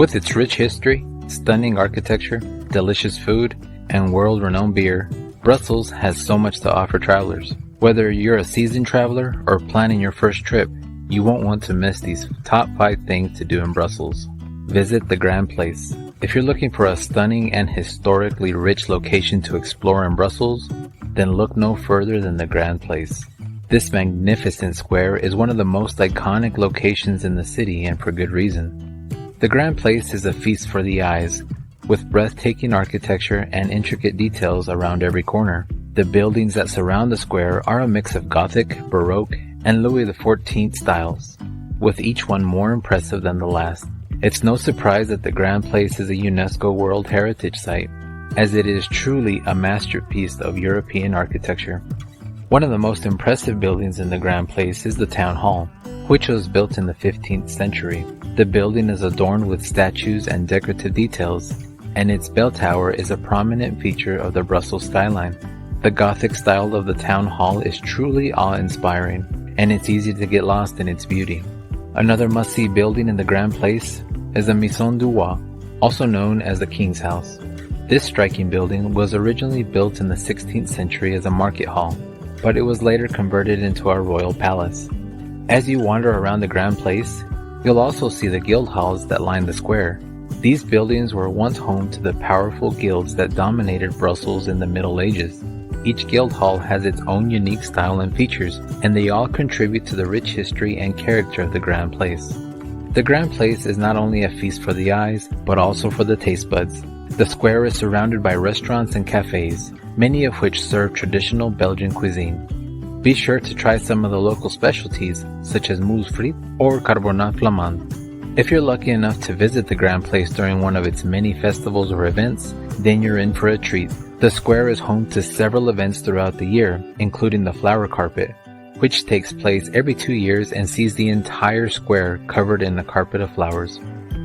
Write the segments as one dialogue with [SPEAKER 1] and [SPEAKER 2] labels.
[SPEAKER 1] With its rich history, stunning architecture, delicious food, and world-renowned beer, Brussels has so much to offer travelers. Whether you're a seasoned traveler or planning your first trip, you won't want to miss these top 5 things to do in Brussels. Visit the Grand Place. If you're looking for a stunning and historically rich location to explore in Brussels, then look no further than the Grand Place. This magnificent square is one of the most iconic locations in the city, and for good reason. The Grand Place is a feast for the eyes, with breathtaking architecture and intricate details around every corner. The buildings that surround the square are a mix of Gothic, Baroque, and Louis XIV styles, with each one more impressive than the last. It's no surprise that the Grand Place is a UNESCO World Heritage Site, as it is truly a masterpiece of European architecture. One of the most impressive buildings in the Grand Place is the Town Hall, which was built in the 15th century. The building is adorned with statues and decorative details, and its bell tower is a prominent feature of the Brussels skyline. The Gothic style of the Town Hall is truly awe-inspiring, and it's easy to get lost in its beauty. Another must-see building in the Grand Place is the Maison du Roi, also known as the King's House. This striking building was originally built in the 16th century as a market hall, but it was later converted into a royal palace. As you wander around the Grand Place, you'll also see the guild halls that line the square. These buildings were once home to the powerful guilds that dominated Brussels in the Middle Ages. Each guild hall has its own unique style and features, and they all contribute to the rich history and character of the Grand Place. The Grand Place is not only a feast for the eyes, but also for the taste buds. The square is surrounded by restaurants and cafes, many of which serve traditional Belgian cuisine. Be sure to try some of the local specialties, such as moules frites or carbonate flamand. If you're lucky enough to visit the Grand Place during one of its many festivals or events, then you're in for a treat. The square is home to several events throughout the year, including the Flower Carpet, which takes place every 2 years and sees the entire square covered in a carpet of flowers.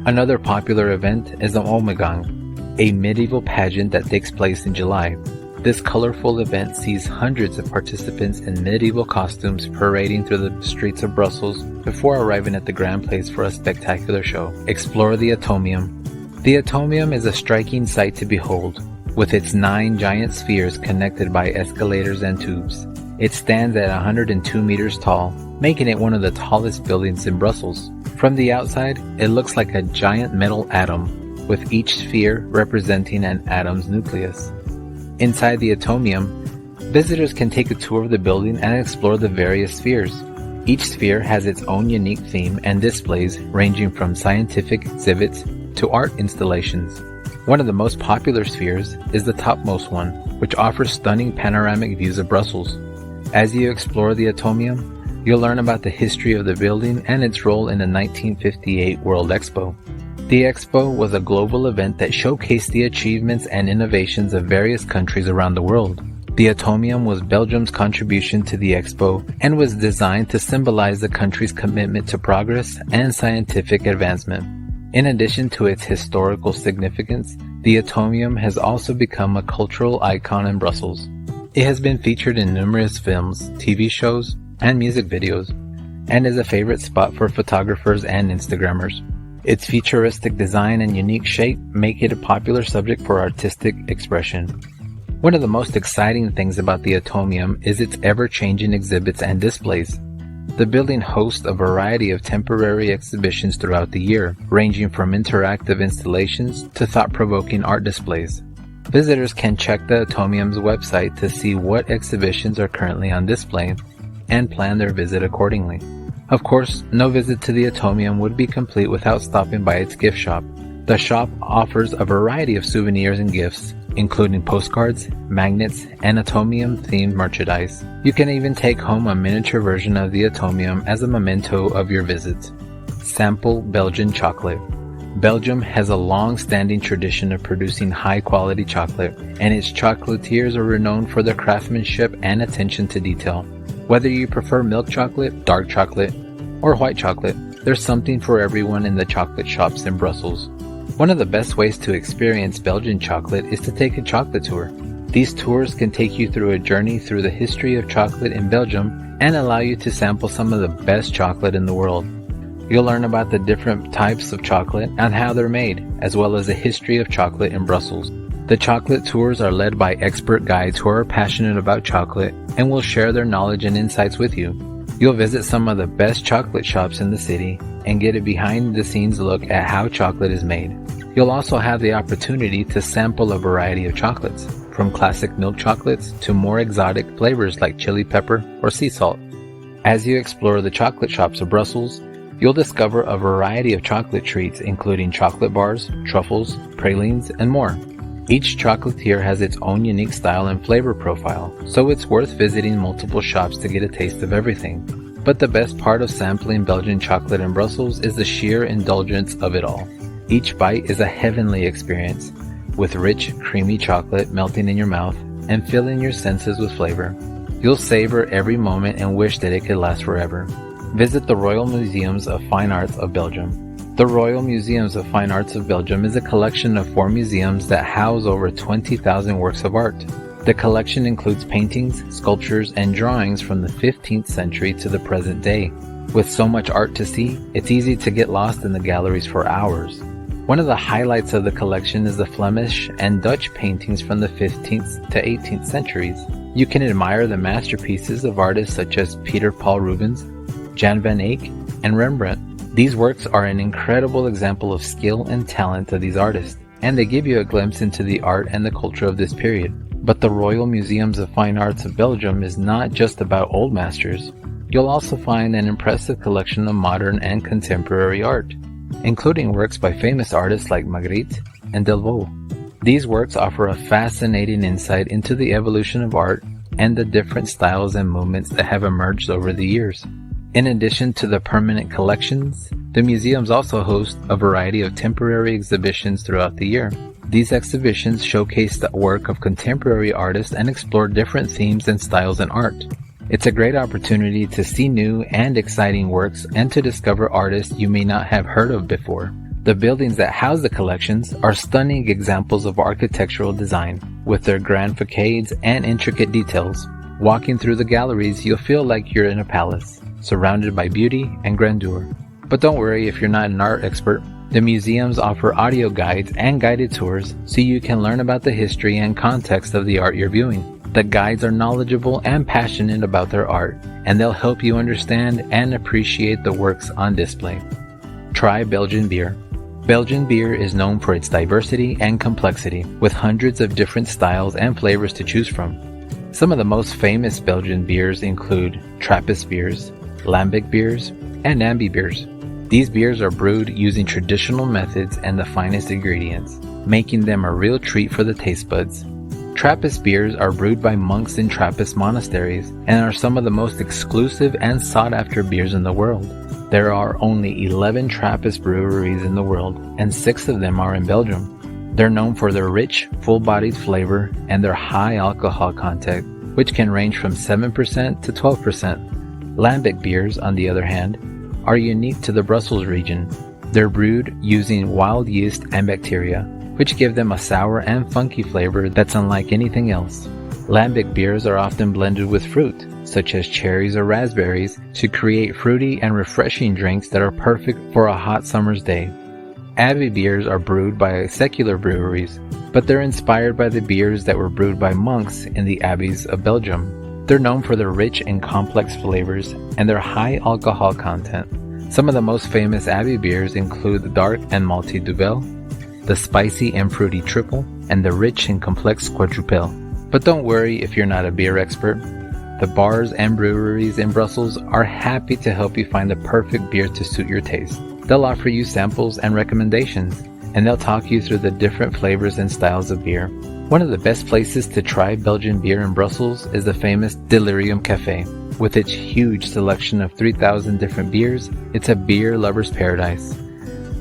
[SPEAKER 1] Another popular event is the Ommegang, a medieval pageant that takes place in July. This colorful event sees hundreds of participants in medieval costumes parading through the streets of Brussels before arriving at the Grand Place for a spectacular show. Explore the Atomium. The Atomium is a striking sight to behold, with its 9 giant spheres connected by escalators and tubes. It stands at 102 meters tall, making it one of the tallest buildings in Brussels. From the outside, it looks like a giant metal atom, with each sphere representing an atom's nucleus. Inside the Atomium, visitors can take a tour of the building and explore the various spheres. Each sphere has its own unique theme and displays ranging from scientific exhibits to art installations. One of the most popular spheres is the topmost one, which offers stunning panoramic views of Brussels. As you explore the Atomium, you'll learn about the history of the building and its role in the 1958 World Expo. The Expo was a global event that showcased the achievements and innovations of various countries around the world. The Atomium was Belgium's contribution to the Expo and was designed to symbolize the country's commitment to progress and scientific advancement. In addition to its historical significance, the Atomium has also become a cultural icon in Brussels. It has been featured in numerous films, TV shows, and music videos, and is a favorite spot for photographers and Instagrammers. Its futuristic design and unique shape make it a popular subject for artistic expression. One of the most exciting things about the Atomium is its ever-changing exhibits and displays. The building hosts a variety of temporary exhibitions throughout the year, ranging from interactive installations to thought-provoking art displays. Visitors can check the Atomium's website to see what exhibitions are currently on display and plan their visit accordingly. Of course, no visit to the Atomium would be complete without stopping by its gift shop. The shop offers a variety of souvenirs and gifts, including postcards, magnets, and Atomium-themed merchandise. You can even take home a miniature version of the Atomium as a memento of your visit. Sample Belgian chocolate. Belgium has a long-standing tradition of producing high-quality chocolate, and its chocolatiers are renowned for their craftsmanship and attention to detail. Whether you prefer milk chocolate, dark chocolate, or white chocolate, there's something for everyone in the chocolate shops in Brussels. One of the best ways to experience Belgian chocolate is to take a chocolate tour. These tours can take you through a journey through the history of chocolate in Belgium and allow you to sample some of the best chocolate in the world. You'll learn about the different types of chocolate and how they're made, as well as the history of chocolate in Brussels. The chocolate tours are led by expert guides who are passionate about chocolate and will share their knowledge and insights with you. You'll visit some of the best chocolate shops in the city and get a behind-the-scenes look at how chocolate is made. You'll also have the opportunity to sample a variety of chocolates, from classic milk chocolates to more exotic flavors like chili pepper or sea salt. As you explore the chocolate shops of Brussels, you'll discover a variety of chocolate treats including chocolate bars, truffles, pralines, and more. Each chocolatier has its own unique style and flavor profile, so it's worth visiting multiple shops to get a taste of everything. But the best part of sampling Belgian chocolate in Brussels is the sheer indulgence of it all. Each bite is a heavenly experience, with rich, creamy chocolate melting in your mouth and filling your senses with flavor. You'll savor every moment and wish that it could last forever. Visit the Royal Museums of Fine Arts of Belgium. The Royal Museums of Fine Arts of Belgium is a collection of 4 museums that house over 20,000 works of art. The collection includes paintings, sculptures, and drawings from the 15th century to the present day. With so much art to see, it's easy to get lost in the galleries for hours. One of the highlights of the collection is the Flemish and Dutch paintings from the 15th to 18th centuries. You can admire the masterpieces of artists such as Peter Paul Rubens, Jan van Eyck, and Rembrandt. These works are an incredible example of skill and talent of these artists, and they give you a glimpse into the art and the culture of this period. But the Royal Museums of Fine Arts of Belgium is not just about old masters. You'll also find an impressive collection of modern and contemporary art, including works by famous artists like Magritte and Delvaux. These works offer a fascinating insight into the evolution of art and the different styles and movements that have emerged over the years. In addition to the permanent collections, the museums also host a variety of temporary exhibitions throughout the year. These exhibitions showcase the work of contemporary artists and explore different themes and styles in art. It's a great opportunity to see new and exciting works and to discover artists you may not have heard of before. The buildings that house the collections are stunning examples of architectural design, with their grand facades and intricate details. Walking through the galleries, you'll feel like you're in a palace, surrounded by beauty and grandeur. But don't worry if you're not an art expert. The museums offer audio guides and guided tours so you can learn about the history and context of the art you're viewing. The guides are knowledgeable and passionate about their art, and they'll help you understand and appreciate the works on display. Try Belgian beer. Belgian beer is known for its diversity and complexity, with hundreds of different styles and flavors to choose from. Some of the most famous Belgian beers include trappist beers, lambic beers, and ambi beers. These beers are brewed using traditional methods and the finest ingredients, making them a real treat for the taste buds. Trappist beers are brewed by monks in Trappist monasteries and are some of the most exclusive and sought-after beers in the world. There are only 11 Trappist breweries in the world, and 6 of them are in Belgium. They're known for their rich, full-bodied flavor and their high alcohol content, which can range from 7% to 12%. Lambic beers, on the other hand, are unique to the Brussels region. They're brewed using wild yeast and bacteria, which give them a sour and funky flavor that's unlike anything else. Lambic beers are often blended with fruit, such as cherries or raspberries, to create fruity and refreshing drinks that are perfect for a hot summer's day. Abbey beers are brewed by secular breweries, but they're inspired by the beers that were brewed by monks in the abbeys of Belgium. They're known for their rich and complex flavors and their high alcohol content. Some of the most famous abbey beers include the dark and malty Duvel, the spicy and fruity Triple, and the rich and complex Quadruple. But don't worry if you're not a beer expert. The bars and breweries in Brussels are happy to help you find the perfect beer to suit your taste. They'll offer you samples and recommendations, and they'll talk you through the different flavors and styles of beer. One of the best places to try Belgian beer in Brussels is the famous Delirium Cafe. With its huge selection of 3,000 different beers, it's a beer lover's paradise.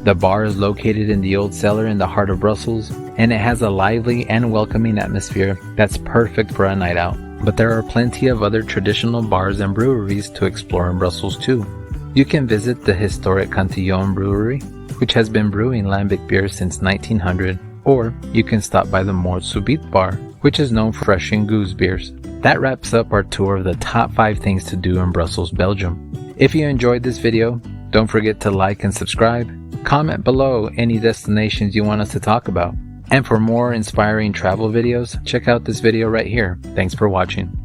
[SPEAKER 1] The bar is located in the old cellar in the heart of Brussels, and it has a lively and welcoming atmosphere that's perfect for a night out. But there are plenty of other traditional bars and breweries to explore in Brussels too. You can visit the historic Cantillon Brewery, which has been brewing lambic beer since 1900, or you can stop by the Mort Subite Bar, which is known for fresh and goose beers. That wraps up our tour of the top 5 things to do in Brussels, Belgium. If you enjoyed this video, Don't forget to like and subscribe. Comment below any destinations you want us to talk about. And for more inspiring travel videos, check out this video right here. Thanks for watching.